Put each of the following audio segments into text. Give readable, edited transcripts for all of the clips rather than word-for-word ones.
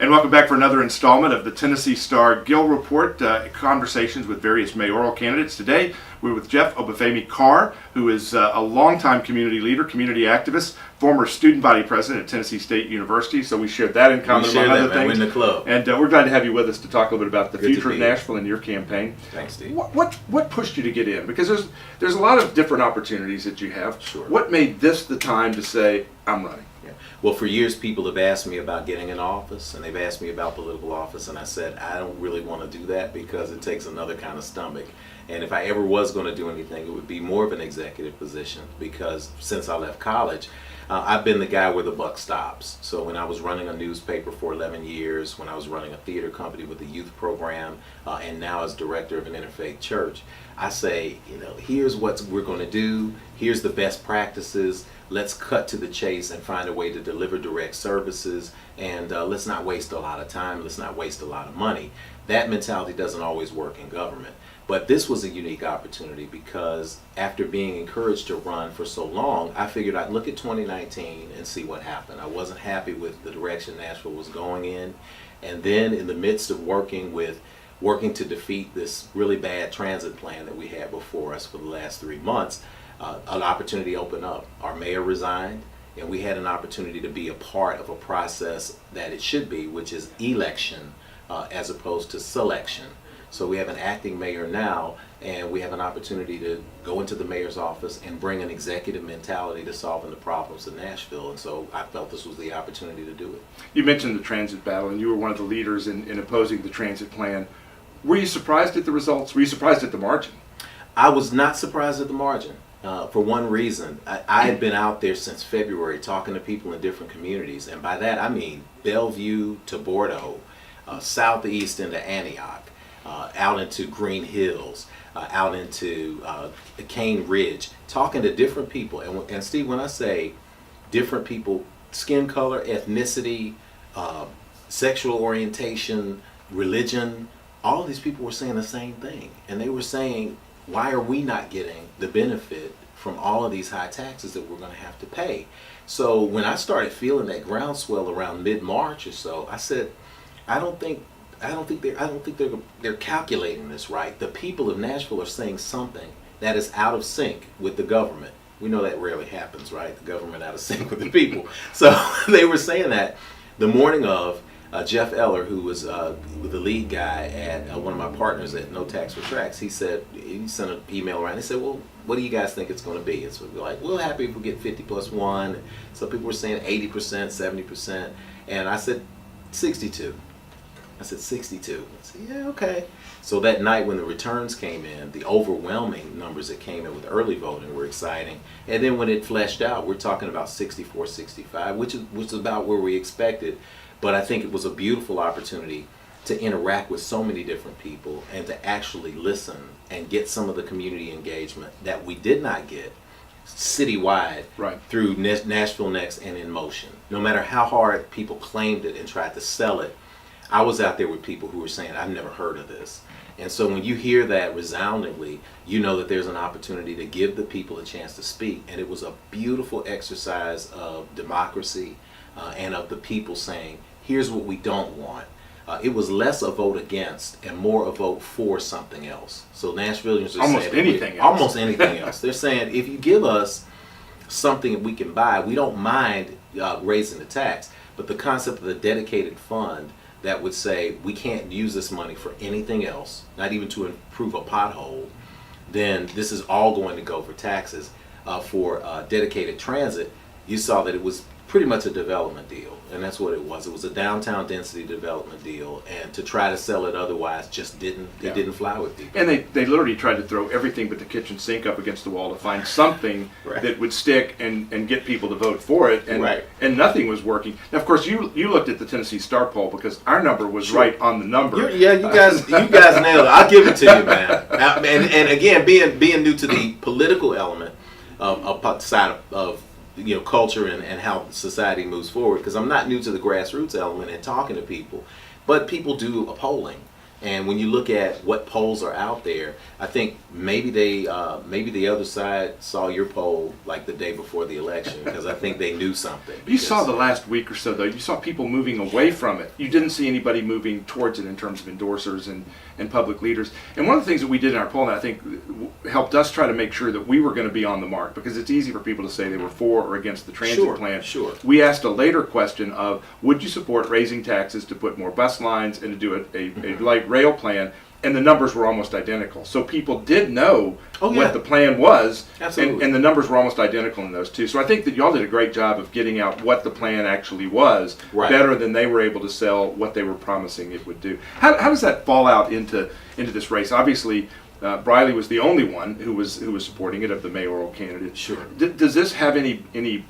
And welcome back for another installment of the Tennessee Star Gill Report, conversations with various mayoral candidates. Today, we're with Jeff Obafemi Carr, who is a longtime community leader, community activist, former student body president at Tennessee State University. So we shared that in common, among other things. We're in the club. And we're glad to have you with us to talk a little bit about the Good future of Nashville and your campaign. Thanks, Steve. What pushed you to get in? Because there's a lot of different opportunities that you have. Sure. What made this the time to say, I'm running? Well, for years, people have asked me about getting in office, and they've asked me about political office, and I said, I don't really want to do that because it takes another kind of stomach. And if I ever was going to do anything, it would be more of an executive position, because since I left college, I've been the guy where the buck stops. So when I was running a newspaper for 11 years, when I was running a theater company with a youth program, and now as director of an interfaith church, I say, here's what we're going to do, here's the best practices, let's cut to the chase and find a way to deliver direct services, and let's not waste a lot of time, let's not waste a lot of money. That mentality doesn't always work in government. But this was a unique opportunity because after being encouraged to run for so long, I figured I'd look at 2019 and see what happened. I wasn't happy with the direction Nashville was going in. And then in the midst of working to defeat this really bad transit plan that we had before us for the last 3 months, an opportunity opened up. Our mayor resigned, and we had an opportunity to be a part of a process that it should be, which is election as opposed to selection. So we have an acting mayor now, and we have an opportunity to go into the mayor's office and bring an executive mentality to solving the problems in Nashville. And so I felt this was the opportunity to do it. You mentioned the transit battle, and you were one of the leaders in opposing the transit plan. Were you surprised at the results? Were you surprised at the margin? I was not surprised at the margin. For one reason, I had been out there since February talking to people in different communities, and by that I mean Bellevue to Bordeaux, southeast into Antioch, out into Green Hills, out into Cane Ridge, talking to different people. And Steve, when I say different people, skin color, ethnicity, sexual orientation, religion, all of these people were saying the same thing. And they were saying, why are we not getting the benefit from all of these high taxes that we're going to have to pay? So when I started feeling that groundswell around mid-March or so, I said, I don't think they're calculating this right. The people of Nashville are saying something that is out of sync with the government. We know that rarely happens, right? The government out of sync with the people. So they were saying that the morning of, Jeff Eller, who was the lead guy at one of my partners at No Tax for Tracks, he sent an email around. He said, well, what do you guys think it's going to be? And so we're like, we're happy if we get 50 plus 1. Some people were saying 80%, 70%. And I said, 62. I said 62. I said, yeah, okay. So that night when the returns came in, the overwhelming numbers that came in with early voting were exciting. And then when it fleshed out, we're talking about 64, 65, which is about where we expected. But I think it was a beautiful opportunity to interact with so many different people and to actually listen and get some of the community engagement that we did not get citywide through Nashville Next and In Motion. No matter how hard people claimed it and tried to sell it, I was out there with people who were saying, I've never heard of this. And so when you hear that resoundingly, you know that there's an opportunity to give the people a chance to speak. And it was a beautiful exercise of democracy and of the people saying, here's what we don't want. It was less a vote against and more a vote for something else. So Nashvillians are almost saying anything else. Almost anything else. They're saying, if you give us something that we can buy, we don't mind raising the tax. But the concept of the dedicated fund that would say we can't use this money for anything else, not even to improve a pothole, then this is all going to go for taxes. For dedicated transit, you saw that it was pretty much a development deal, and that's what it was. It was a downtown density development deal, and to try to sell it otherwise just didn't fly with people. And they literally tried to throw everything but the kitchen sink up against the wall to find something that would stick and get people to vote for it, and nothing was working. Now, of course, you looked at the Tennessee Star poll because our number was right on the number. You guys nailed it. I'll give it to you, man. And again, being new to the political element of side of culture and how society moves forward, because I'm not new to the grassroots element and talking to people, but people do a polling. And when you look at what polls are out there, I think maybe maybe the other side saw your poll like the day before the election, because I think they knew something. You saw the last week or so, though, you saw people moving away from it. You didn't see anybody moving towards it in terms of endorsers and public leaders. And one of the things that we did in our poll, and I think helped us try to make sure that we were going to be on the mark, because it's easy for people to say they were for or against the transit plan. Sure. We asked a later question of, would you support raising taxes to put more bus lines and to do a light rail plan? And the numbers were almost identical. So people did know what the plan was, and the numbers were almost identical in those two. So I think that y'all did a great job of getting out what the plan actually was, better than they were able to sell what they were promising it would do. How does that fall out into this race? Obviously, Briley was the only one who was supporting it of the mayoral candidate. Sure. Does this have any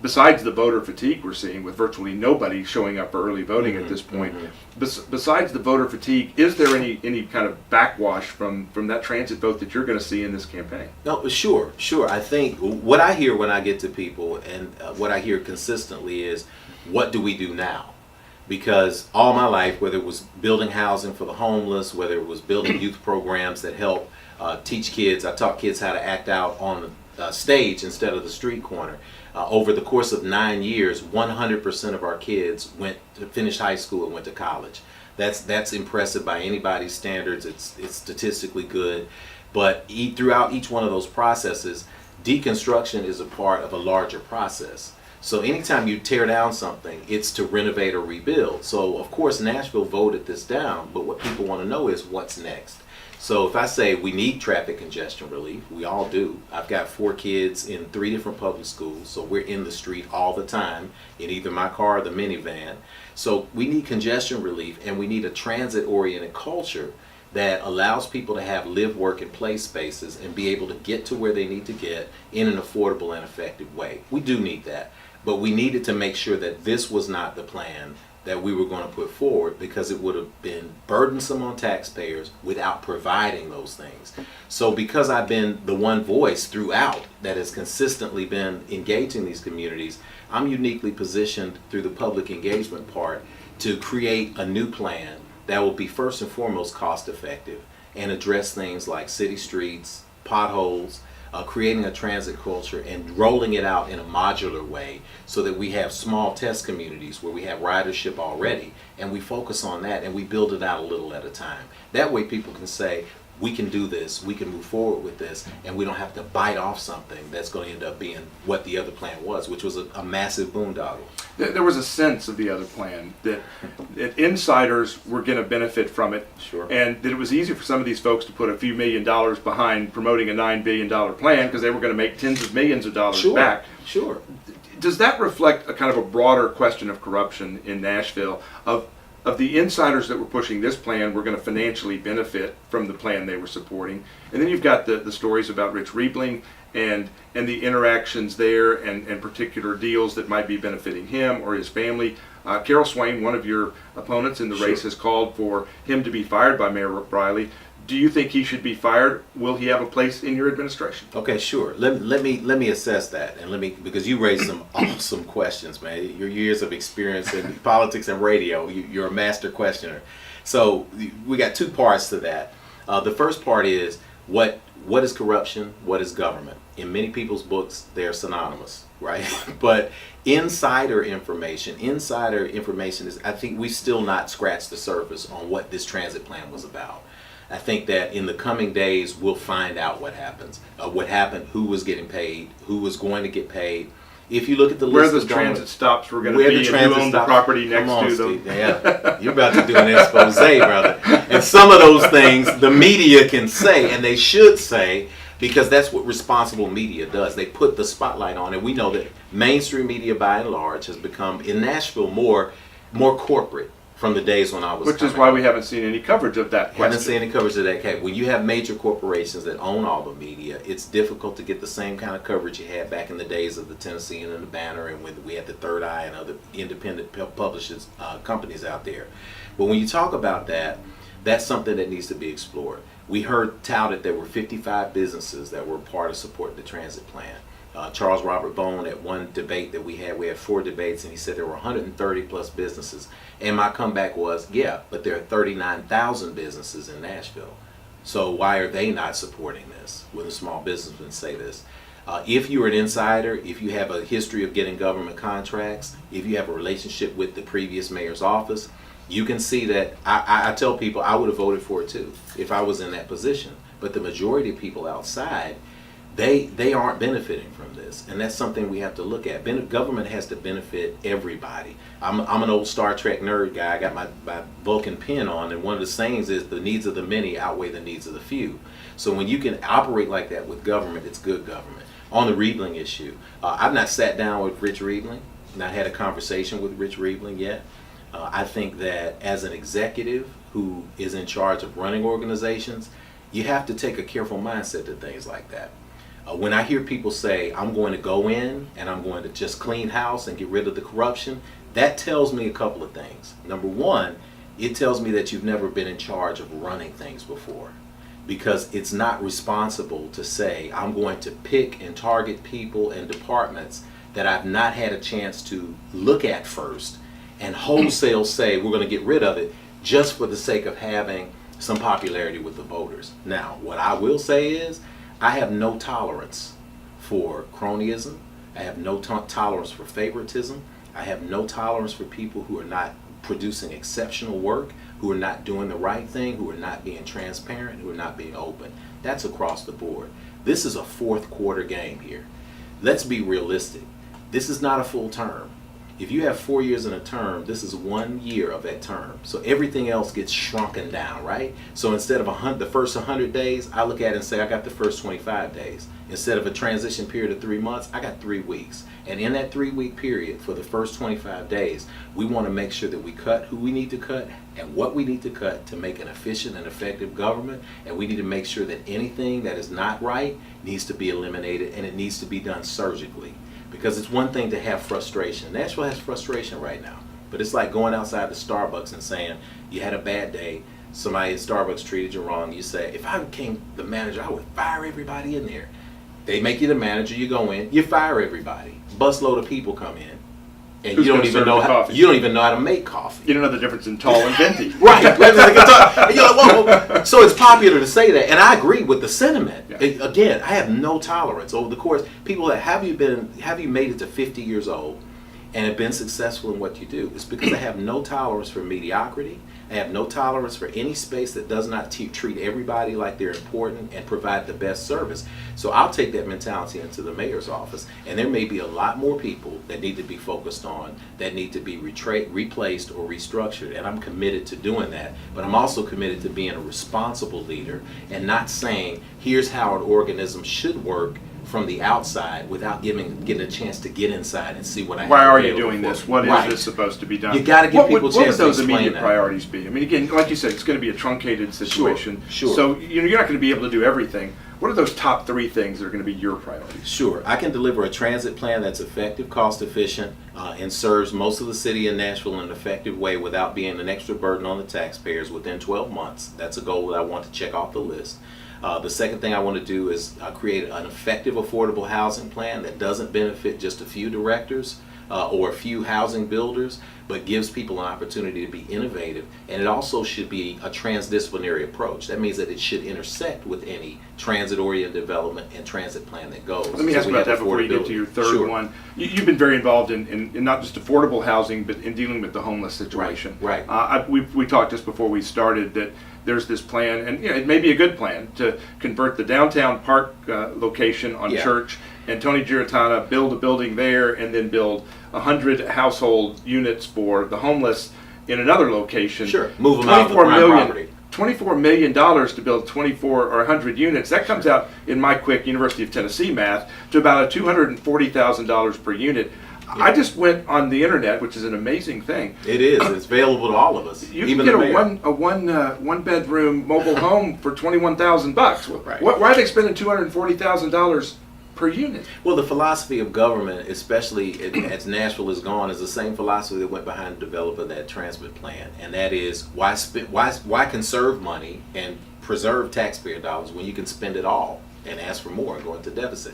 besides the voter fatigue we're seeing with virtually nobody showing up for early voting at this point, besides the voter fatigue, is there any kind of backwash from that transit vote that you're going to see in this campaign? No, sure. I think what I hear when I get to people, and what I hear consistently is, what do we do now? Because all my life, whether it was building housing for the homeless, whether it was building youth programs that help teach kids, I taught kids how to act out on the stage instead of the street corner. Over the course of 9 years, 100% of our kids finished high school and went to college. That's impressive by anybody's standards. It's statistically good. But throughout each one of those processes, deconstruction is a part of a larger process. So anytime you tear down something, it's to renovate or rebuild. So of course Nashville voted this down, but what people want to know is what's next. So if I say we need traffic congestion relief, we all do. I've got 4 kids in 3 different public schools, so we're in the street all the time in either my car or the minivan. So we need congestion relief, and we need a transit-oriented culture that allows people to have live, work, and play spaces and be able to get to where they need to get in an affordable and effective way. We do need that, but we needed to make sure that this was not the plan that we were going to put forward, because it would have been burdensome on taxpayers without providing those things. So because I've been the one voice throughout that has consistently been engaging these communities, I'm uniquely positioned through the public engagement part to create a new plan that will be first and foremost cost effective and address things like city streets, potholes, creating a transit culture and rolling it out in a modular way so that we have small test communities where we have ridership already, and we focus on that and we build it out a little at a time. That way people can say, we can do this, we can move forward with this, and we don't have to bite off something that's going to end up being what the other plan was, which was a massive boondoggle. There was a sense of the other plan that insiders were going to benefit from it, and that it was easy for some of these folks to put a few $1 million behind promoting a $9 billion plan because they were going to make tens of millions of dollars back. Sure. Does that reflect a kind of a broader question of corruption in Nashville, of the insiders that were pushing this plan were going to financially benefit from the plan they were supporting? And then you've got the stories about Rich Riebling and the interactions there and particular deals that might be benefiting him or his family. Carol Swain, one of your opponents in the race, has called for him to be fired by Mayor Briley. Do you think he should be fired? Will he have a place in your administration? Okay, sure. Let me assess that, and because you raised some awesome questions, man. Your years of experience in politics and radio, you're a master questioner. So we got 2 parts to that. The first part is what is corruption? What is government? In many people's books, they're synonymous, right? But insider information is, I think we've still not scratched the surface on what this transit plan was about. I think that in the coming days, we'll find out what happens, what happened, who was getting paid, who was going to get paid. If you look at the list where the transit stops were going to be, and who owned the property next to them. Yeah, you're about to do an expose, brother. And some of those things the media can say, and they should say, because that's what responsible media does. They put the spotlight on it. We know that mainstream media, by and large, has become in Nashville more corporate from the days when I was. Which is why we haven't seen any coverage of that question. Haven't seen any coverage of that case. When you have major corporations that own all the media, it's difficult to get the same kind of coverage you had back in the days of the Tennessean and the Banner, and when we had the Third Eye and other independent publishers, companies out there. But when you talk about that, that's something that needs to be explored. We heard touted there were 55 businesses that were part of supporting the transit plan. Charles Robert Bone, at one debate that we had 4 debates, and he said there were 130 plus businesses. And my comeback was, yeah, but there are 39,000 businesses in Nashville. So why are they not supporting this? When the small businessmen say this. If you're an insider, if you have a history of getting government contracts, if you have a relationship with the previous mayor's office, you can see that I tell people I would have voted for it too if I was in that position. But the majority of people outside, they aren't benefiting from this, and that's something we have to look at. Government has to benefit everybody. I'm an old Star Trek nerd guy. I got my Vulcan pin on, and one of the sayings is the needs of the many outweigh the needs of the few. So when you can operate like that with government, it's good government. On the Riebling issue, I've not sat down with Rich Riebling, not had a conversation with Rich Riebling yet. I think that as an executive who is in charge of running organizations, you have to take a careful mindset to things like that. When I hear people say, I'm going to go in and I'm going to just clean house and get rid of the corruption, that tells me a couple of things. Number one, it tells me that you've never been in charge of running things before. Because it's not responsible to say, I'm going to pick and target people and departments that I've not had a chance to look at first and wholesale say we're going to get rid of it just for the sake of having some popularity with the voters. Now, what I will say is, I have no tolerance for cronyism. I have no tolerance for favoritism. I have no tolerance for people who are not producing exceptional work, who are not doing the right thing, who are not being transparent, who are not being open. That's across the board. This is a fourth quarter game here. Let's be realistic. This is not a full term. If you have 4 years in a term, this is 1 year of that term. So everything else gets shrunken down, right? So instead of the first 100 days, I look at it and say I got the first 25 days. Instead of a transition period of 3 months, I got 3 weeks. And in that 3-week period, for the first 25 days, we want to make sure that we cut who we need to cut and what we need to cut to make an efficient and effective government. And we need to make sure that anything that is not right needs to be eliminated, and it needs to be done surgically. Because it's one thing to have frustration. Nashville has frustration right now. But it's like going outside the Starbucks and saying, you had a bad day, somebody at Starbucks treated you wrong. You say, if I became the manager, I would fire everybody in there. They make you the manager, you go in, you fire everybody. Busload of people come in. And you don't even know how to make coffee. You don't know the difference in tall and venti. Right. And you're like, whoa. So it's popular to say that, and I agree with the sentiment. Yeah. Again, I have no tolerance over the course. People that have you made it to 50 years old and have been successful in what you do? It's because I have no tolerance for mediocrity. I have no tolerance for any space that does not treat everybody like they're important and provide the best service. So I'll take that mentality into the mayor's office, and there may be a lot more people that need to be focused on, that need to be replaced or restructured, and I'm committed to doing that. But I'm also committed to being a responsible leader and not saying, here's how an organism should work from the outside without getting a chance to get inside and see what I have. Why are you doing this? What is this supposed to be done? You got to give people a chance to explain that. What would those immediate priorities be? I mean, again, like you said, it's going to be a truncated situation. Sure. So you're not going to be able to do everything. What are those top 3 things that are going to be your priorities? Sure. I can deliver a transit plan that's effective, cost efficient, and serves most of the city in Nashville in an effective way without being an extra burden on the taxpayers within 12 months. That's a goal that I want to check off the list. The second thing I want to do is create an effective affordable housing plan that doesn't benefit just a few directors or a few housing builders, but gives people an opportunity to be innovative. And it also should be a transdisciplinary approach. That means that it should intersect with any transit-oriented development and transit plan that goes. Let me ask about that before you get to your third one. You've been very involved in not just affordable housing, but in dealing with the homeless situation. Right. We talked just before we started that there's this plan, and it may be a good plan, to convert the downtown park location on Church and Tony Giratana, build a building there, and then build 100 household units for the homeless in another location. Sure, move them out of the prime property. $24 million to build 24 or 100 units. That comes out, in my quick University of Tennessee math, to about $240,000 per unit. Yeah. I just went on the internet, which is an amazing thing. It is. It's available to all of us. You can get a one bedroom mobile home for $21,000. Right. Why are they spending $240,000 per unit? Well, the philosophy of government, especially as Nashville is gone, is the same philosophy that went behind developing that transit plan, and that is why conserve money and preserve taxpayer dollars when you can spend it all and ask for more and go into deficit.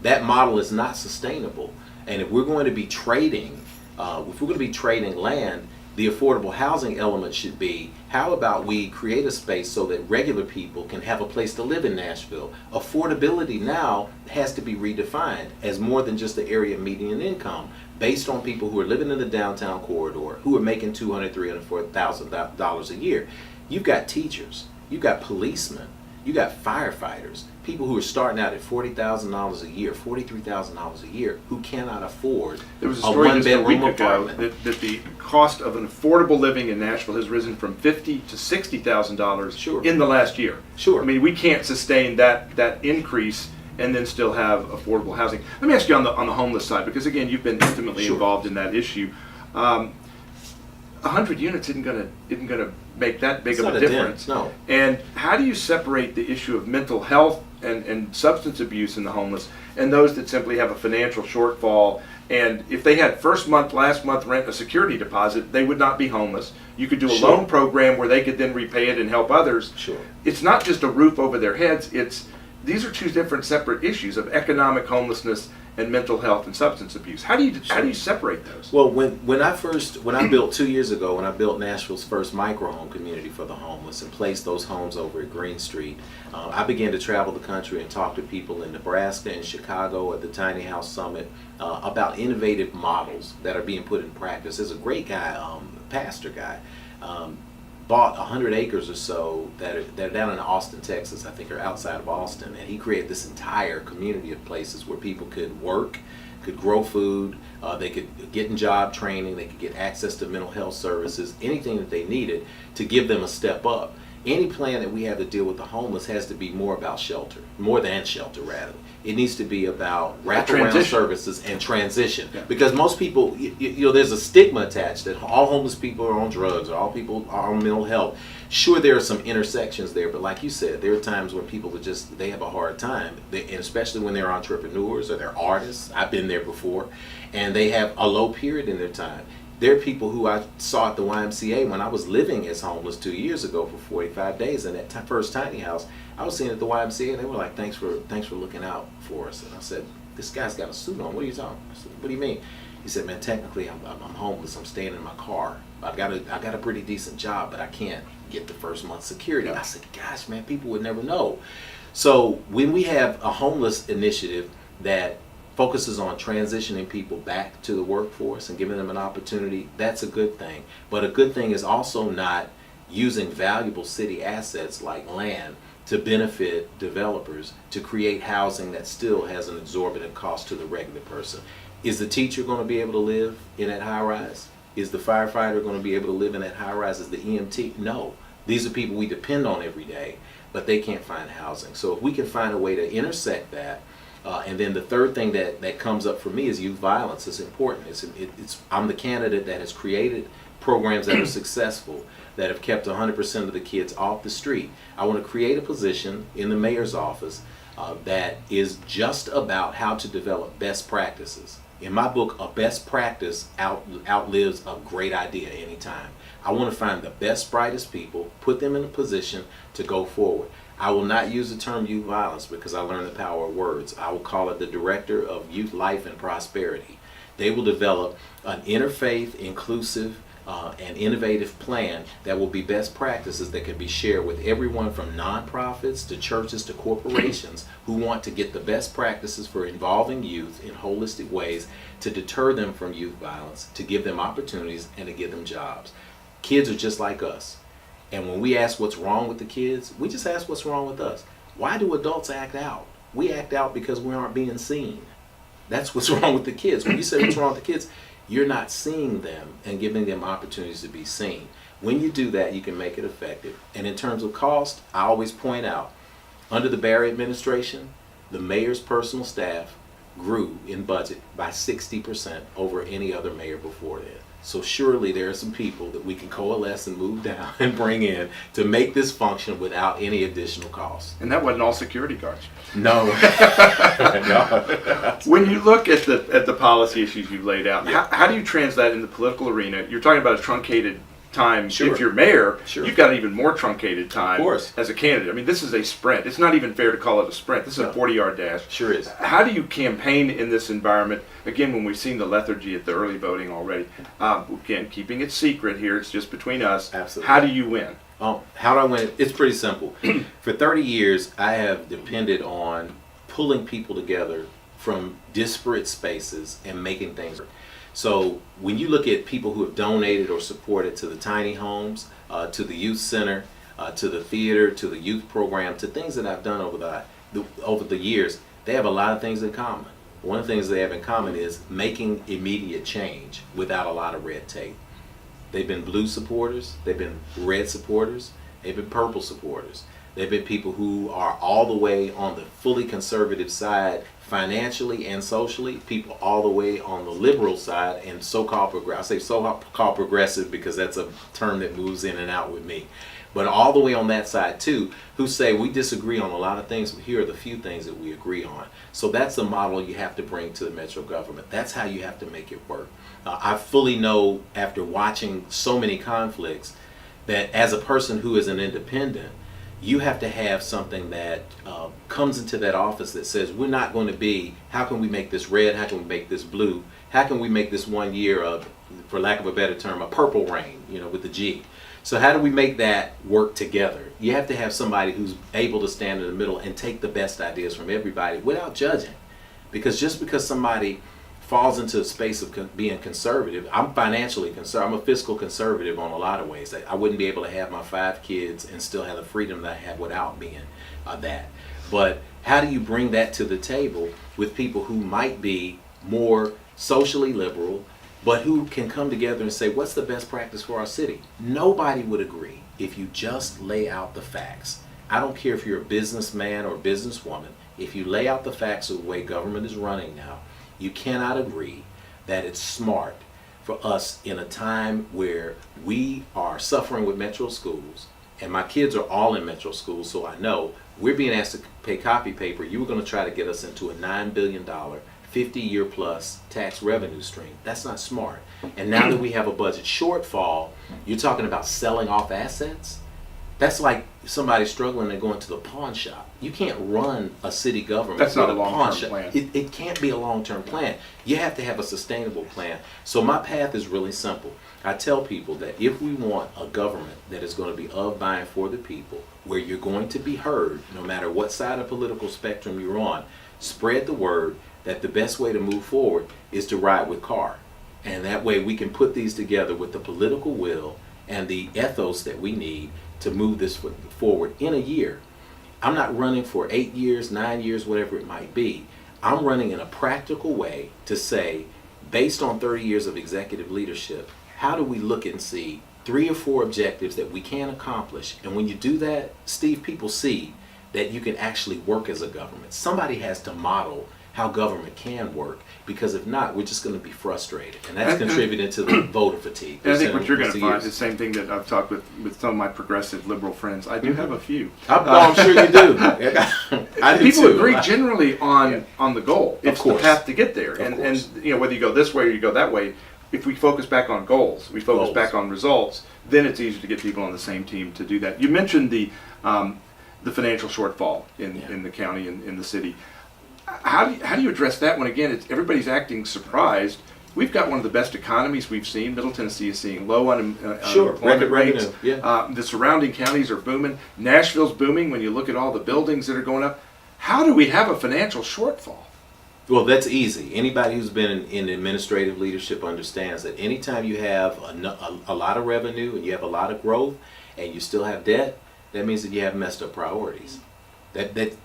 That model is not sustainable. And if we're going to be trading, land, the affordable housing element should be, how about we create a space so that regular people can have a place to live in Nashville? Affordability now has to be redefined as more than just the area median income, based on people who are living in the downtown corridor, who are making $200,000, $300,000, $400,000 a year. You've got teachers, you've got policemen, you got firefighters, people who are starting out at $40,000 a year, $43,000 a year, who cannot afford There was a a story just a one-bedroom week ago apartment. that the cost of an affordable living in Nashville has risen from $50,000 to $60,000 Sure. in the last year. Sure. I mean, we can't sustain that increase and then still have affordable housing. Let me ask you on the homeless side, because again, you've been intimately Sure. involved in that issue. 100 units isn't going to make that big It's of not a a dent, difference. no. And how do you separate the issue of mental health and substance abuse in the homeless and those that simply have a financial shortfall? And if they had first month, last month rent, a security deposit, they would not be homeless. You could do a Sure. loan program where they could then repay it and help others. Sure. It's not just a roof over their heads. These are two different separate issues of economic homelessness and mental health and substance abuse. How do you separate those? Well, when I built 2 years ago, when I built Nashville's first micro home community for the homeless and placed those homes over at Green Street, I began to travel the country and talk to people in Nebraska and Chicago at the Tiny House Summit about innovative models that are being put in practice. There's a great guy, pastor guy, bought 100 acres or so that are down in Austin, Texas, I think, or outside of Austin, and he created this entire community of places where people could work, could grow food, they could get in job training, they could get access to mental health services, anything that they needed to give them a step up. Any plan that we have to deal with the homeless has to be more about shelter, more than shelter, rather. It needs to be about wraparound transition. services and transition. Yeah. Because most people, there's a stigma attached that all homeless people are on drugs or all people are on mental health. Sure, there are some intersections there, but like you said, there are times when people they have a hard time, and especially when they're entrepreneurs or they're artists. I've been there before, and they have a low period in their time. There are people who I saw at the YMCA when I was living as homeless 2 years ago for 45 days in that first tiny house. I was seeing at the YMCA, and they were like, thanks for looking out for us. And I said, this guy's got a suit on. What are you talking about? I said, what do you mean? He said, man, technically I'm homeless. I'm staying in my car. I got a pretty decent job, but I can't get the first month's security. Yeah. I said, gosh, man, people would never know. So when we have a homeless initiative that focuses on transitioning people back to the workforce and giving them an opportunity, that's a good thing. But a good thing is also not using valuable city assets like land to benefit developers to create housing that still has an exorbitant cost to the regular person. Is the teacher going to be able to live in that high rise? Is the firefighter going to be able to live in that high rise? Is the EMT? No. These are people we depend on every day, but they can't find housing. So if we can find a way to intersect that, and then the third thing that comes up for me is youth violence. It's important. I'm the candidate that has created programs that are successful, that have kept 100% of the kids off the street. I want to create a position in the mayor's office that is just about how to develop best practices. In my book, a best practice outlives a great idea anytime. I want to find the best, brightest people, put them in a position to go forward. I will not use the term youth violence because I learned the power of words. I will call it the Director of Youth Life and Prosperity. They will develop an interfaith, inclusive, and innovative plan that will be best practices that can be shared with everyone from nonprofits to churches to corporations who want to get the best practices for involving youth in holistic ways to deter them from youth violence, to give them opportunities, and to give them jobs. Kids are just like us. And when we ask what's wrong with the kids, we just ask what's wrong with us. Why do adults act out? We act out because we aren't being seen. That's what's wrong with the kids. When you say what's wrong with the kids, you're not seeing them and giving them opportunities to be seen. When you do that, you can make it effective. And in terms of cost, I always point out, under the Barry administration, the mayor's personal staff grew in budget by 60% over any other mayor before that. So surely there are some people that we can coalesce and move down and bring in to make this function without any additional cost. And that wasn't all security guards. No. No. When you look at the policy issues you've laid out, how do you translate in the political arena? You're talking about a truncated time Sure. if you're mayor, Sure. you've got an even more truncated time Of course. as a candidate. I mean, this is a sprint. It's not even fair to call it a sprint. This is No. a 40-yard dash. Sure is. How do you campaign in this environment? Again, when we've seen the lethargy at the early voting already. Again, keeping it secret here, it's just between us. Absolutely. How do you win? How do I win? It's pretty simple. For 30 years, I have depended on pulling people together from disparate spaces and making things work. So when you look at people who have donated or supported to the tiny homes, to the youth center, to the theater, to the youth program, to things that I've done over the years, they have a lot of things in common. One of the things they have in common is making immediate change without a lot of red tape. They've been blue supporters, they've been red supporters, they've been purple supporters. They've been people who are all the way on the fully conservative side financially and socially, people all the way on the liberal side and so-called progressive. I say so-called progressive because that's a term that moves in and out with me. But all the way on that side too, who say we disagree on a lot of things, but here are the few things that we agree on. So that's the model you have to bring to the metro government. That's how you have to make it work. I fully know after watching so many conflicts that as a person who is an independent, you have to have something that comes into that office that says we're not going to be, how can we make this red, how can we make this blue, how can we make this 1 year of, for lack of a better term, a purple rain, with the G. So how do we make that work together? You have to have somebody who's able to stand in the middle and take the best ideas from everybody without judging. Because just because somebody falls into a space of being conservative, I'm financially conservative, I'm a fiscal conservative on a lot of ways. I wouldn't be able to have my 5 kids and still have the freedom that I have without being that. But how do you bring that to the table with people who might be more socially liberal, but who can come together and say, what's the best practice for our city? Nobody would agree if you just lay out the facts. I don't care if you're a businessman or businesswoman. If you lay out the facts of the way government is running now, you cannot agree that it's smart for us in a time where we are suffering with metro schools, and my kids are all in metro schools, so I know we're being asked to pay copy paper. You were going to try to get us into a $9 billion 50-year plus tax revenue stream. That's not smart. And now that we have a budget shortfall, you're talking about selling off assets? That's like somebody struggling and going to the pawn shop. You can't run a city government That's with not a pawn long-term shop. plan. It can't be a long-term plan. You have to have a sustainable plan. So my path is really simple. I tell people that if we want a government that is going to be of, by, and for the people, where you're going to be heard, no matter what side of the political spectrum you're on, spread the word that the best way to move forward is to ride with Carr. And that way we can put these together with the political will and the ethos that we need to move this forward in a year. I'm not running for 8 years, 9 years, whatever it might be. I'm running in a practical way to say, based on 30 years of executive leadership, how do we look and see 3 or 4 objectives that we can accomplish? And when you do that, Steve, people see that you can actually work as a government. Somebody has to model how government can work, because if not, we're just going to be frustrated, and that's contributing to the voter fatigue. And I think what you're going to find is the same thing that I've talked with some of my progressive liberal friends. I do have a few. I'm sure you do. I do People too. agree generally on the goal. It's the course. path to get there. Of And course. whether you go this way or you go that way, if we focus back on goals, we focus Goals. back on results, then it's easier to get people on the same team to do that. You mentioned the financial shortfall in the county and in the city. How do you address that when, again, everybody's acting surprised? We've got one of the best economies we've seen. Middle Tennessee is seeing low unemployment Record rates. revenue, yeah. The surrounding counties are booming. Nashville's booming when you look at all the buildings that are going up. How do we have a financial shortfall? Well, that's easy. Anybody who's been in administrative leadership understands that anytime you have a lot of revenue and you have a lot of growth and you still have debt, that means that you have messed up priorities. That's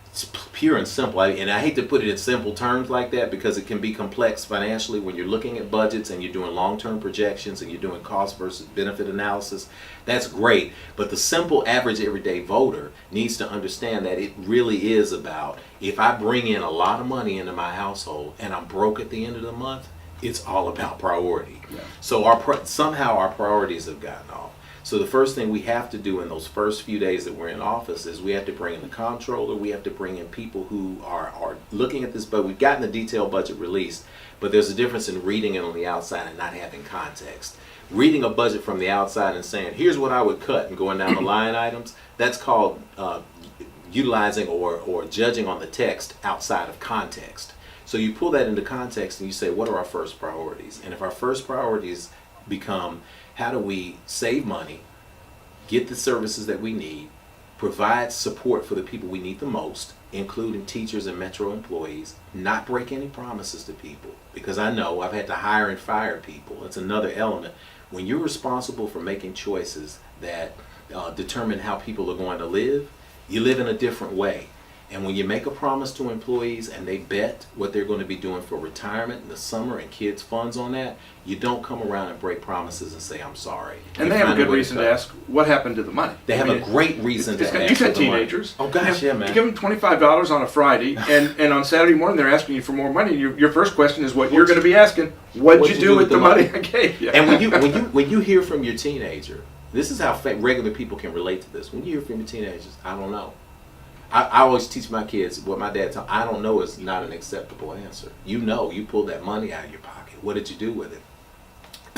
pure and simple. And I hate to put it in simple terms like that because it can be complex financially when you're looking at budgets and you're doing long-term projections and you're doing cost versus benefit analysis. That's great. But the simple average everyday voter needs to understand that it really is about, if I bring in a lot of money into my household and I'm broke at the end of the month, it's all about priority. Yeah. So somehow our priorities have gotten off. So the first thing we have to do in those first few days that we're in office is we have to bring in the comptroller, we have to bring in people who are looking at this, but we've gotten the detailed budget released, but there's a difference in reading it on the outside and not having context. Reading a budget from the outside and saying, here's what I would cut and going down the line items, that's called utilizing or judging on the text outside of context. So you pull that into context and you say, what are our first priorities? And if our first priorities become, how do we save money, get the services that we need, provide support for the people we need the most, including teachers and Metro employees, not break any promises to people. Because I know I've had to hire and fire people. It's another element. When you're responsible for making choices that determine how people are going to live, you live in a different way. And when you make a promise to employees and they bet what they're going to be doing for retirement in the summer and kids' funds on that, you don't come around and break promises and say, I'm sorry. And they have a good reason to ask, what happened to the money? They have a great reason to ask. You've had teenagers. Oh, gosh, yeah, man. You give them $25 on a Friday, and on Saturday morning they're asking you for more money. Your first question is what you're going to be asking. What'd you do with the money I gave you? And when you hear from your teenager, this is how regular people can relate to this. When you hear from your teenagers, I don't know. I always teach my kids what my dad told me. I don't know is not an acceptable answer. You know, you pulled that money out of your pocket. What did you do with it?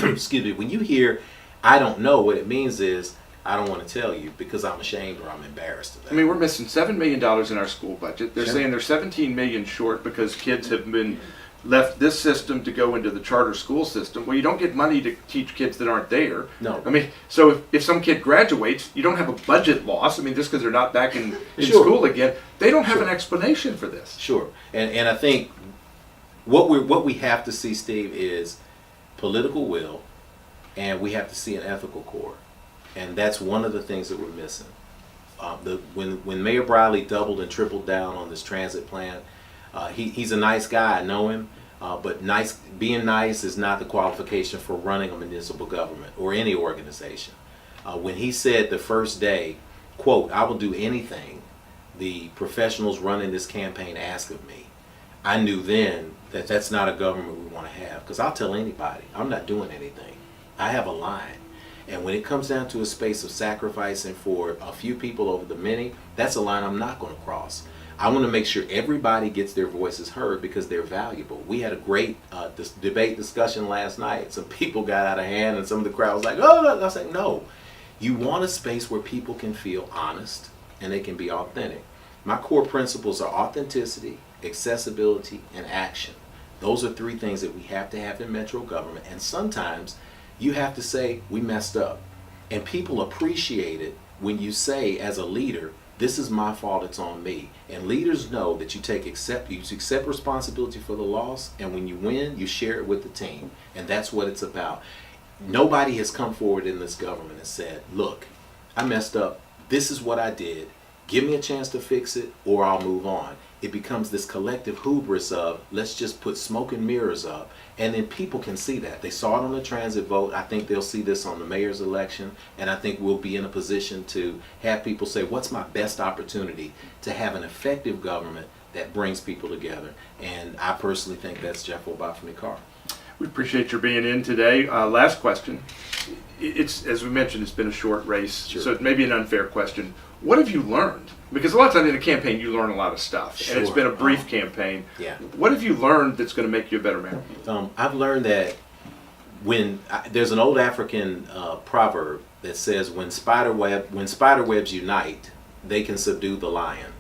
Excuse me. When you hear, I don't know, what it means is, I don't want to tell you because I'm ashamed or I'm embarrassed of that. I mean, we're missing $7 million in our school budget. They're Sure. saying they're $17 million short because kids have been left this system to go into the charter school system. Well, you don't get money to teach kids that aren't there. No. I mean, so if some kid graduates, you don't have a budget loss. I mean, just because they're not back in Sure. school again, they don't have Sure. an explanation for this. Sure. And I think what we have to see, Steve, is political will, and we have to see an ethical core. And that's one of the things that we're missing. When Mayor Briley doubled and tripled down on this transit plan, he's a nice guy, I know him, but being nice is not the qualification for running a municipal government or any organization. When he said the first day, quote, I will do anything the professionals running this campaign ask of me, I knew then that that's not a government we want to have. Because I'll tell anybody, I'm not doing anything. I have a line. And when it comes down to a space of sacrificing for a few people over the many, that's a line I'm not going to cross. I want to make sure everybody gets their voices heard because they're valuable. We had a great debate discussion last night. Some people got out of hand and some of the crowd was like, oh, no. I was like, no. You want a space where people can feel honest and they can be authentic. My core principles are authenticity, accessibility, and action. Those are three things that we have to have in Metro government. And sometimes you have to say, we messed up. And people appreciate it when you say, as a leader, this is my fault, it's on me. And leaders know that you accept responsibility for the loss, and when you win, you share it with the team. And that's what it's about. Nobody has come forward in this government and said, look, I messed up, this is what I did, give me a chance to fix it, or I'll move on. It becomes this collective hubris of, let's just put smoke and mirrors up. And then people can see that. They saw it on the transit vote. I think they'll see this on the mayor's election. And I think we'll be in a position to have people say, what's my best opportunity to have an effective government that brings people together? And I personally think that's Jeff Obafemi Carr. We appreciate your being in today. Last question. It's, as we mentioned, it's been a short race, Sure. so it may be an unfair question. What have you learned? Because a lot of times in a campaign, you learn a lot of stuff, Sure. and it's been a brief campaign. Yeah. What have you learned that's going to make you a better mayor? I've learned that there's an old African proverb that says, when spider webs unite, they can subdue the lion.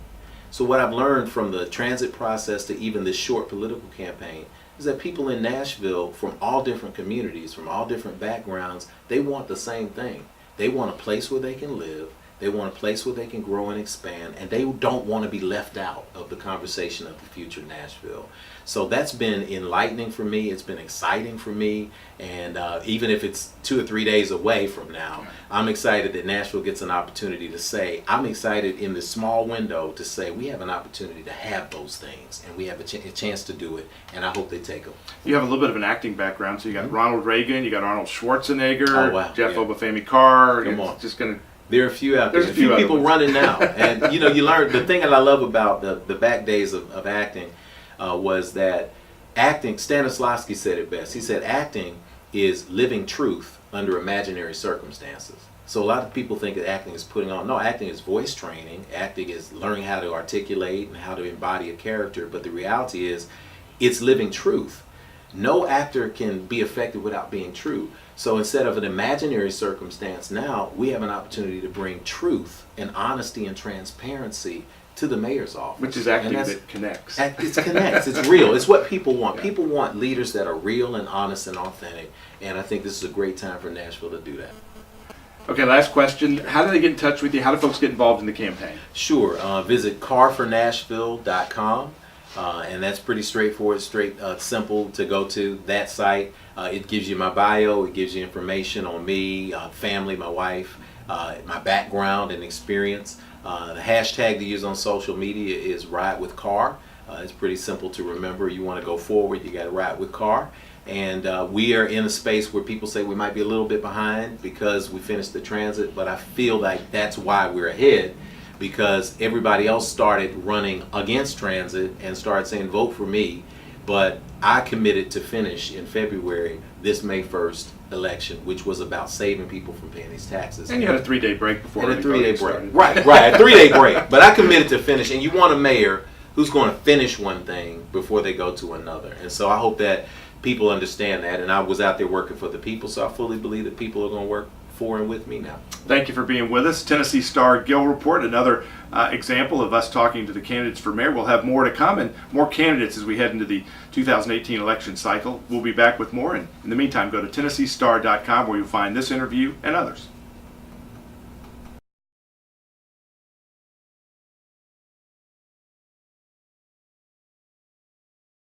So what I've learned from the transit process to even this short political campaign is that people in Nashville from all different communities, from all different backgrounds, they want the same thing. They want a place where they can live. They want a place where they can grow and expand, and they don't want to be left out of the conversation of the future Nashville. So that's been enlightening for me. It's been exciting for me, and even if it's 2 or 3 days away from now, I'm excited that Nashville gets an opportunity to say, I'm excited in this small window to say we have an opportunity to have those things, and we have a chance to do it, and I hope they take them. You have a little bit of an acting background, so you got Ronald Reagan, you got Arnold Schwarzenegger, Oh, wow. Jeff Yeah. Obafemi Carr. Come It's on. just going to. There are a few out there. There's a few other people ones. running now. And you learn, the thing that I love about the back days of acting was that acting, Stanislavski said it best. He said acting is living truth under imaginary circumstances. So a lot of people think that acting is putting on. No, acting is voice training. Acting is learning how to articulate and how to embody a character. But the reality is, it's living truth. No actor can be effective without being true. So instead of an imaginary circumstance, now we have an opportunity to bring truth and honesty and transparency to the mayor's office. Which is acting that connects. It connects. It's real. It's what people want. Yeah. People want leaders that are real and honest and authentic. And I think this is a great time for Nashville to do that. Okay, last question. How do they get in touch with you? How do folks get involved in the campaign? Sure. Visit carfornashville.com. And that's pretty straightforward, simple to go to that site. It gives you my bio, it gives you information on me, family, my wife, my background and experience. The hashtag to use on social media is Ride with Carr. It's pretty simple to remember. You want to go forward, you got to ride with Carr. And we are in a space where people say we might be a little bit behind because we finished the transit, but I feel like that's why we're ahead. Because everybody else started running against transit and started saying vote for me, but I committed to finish in February this May 1st election, which was about saving people from paying these taxes. And you had a 3-day break before. And a any 3-day voting break. started. Right, a 3-day break. But I committed to finish, and you want a mayor who's going to finish one thing before they go to another. And so I hope that people understand that. And I was out there working for the people, so I fully believe that people are going to work for and with me now. Thank you for being with us. Tennessee Star Gill Report, another example of us talking to the candidates for mayor. We'll have more to come and more candidates as we head into the 2018 election cycle. We'll be back with more. And in the meantime, go to TennesseeStar.com where you'll find this interview and others.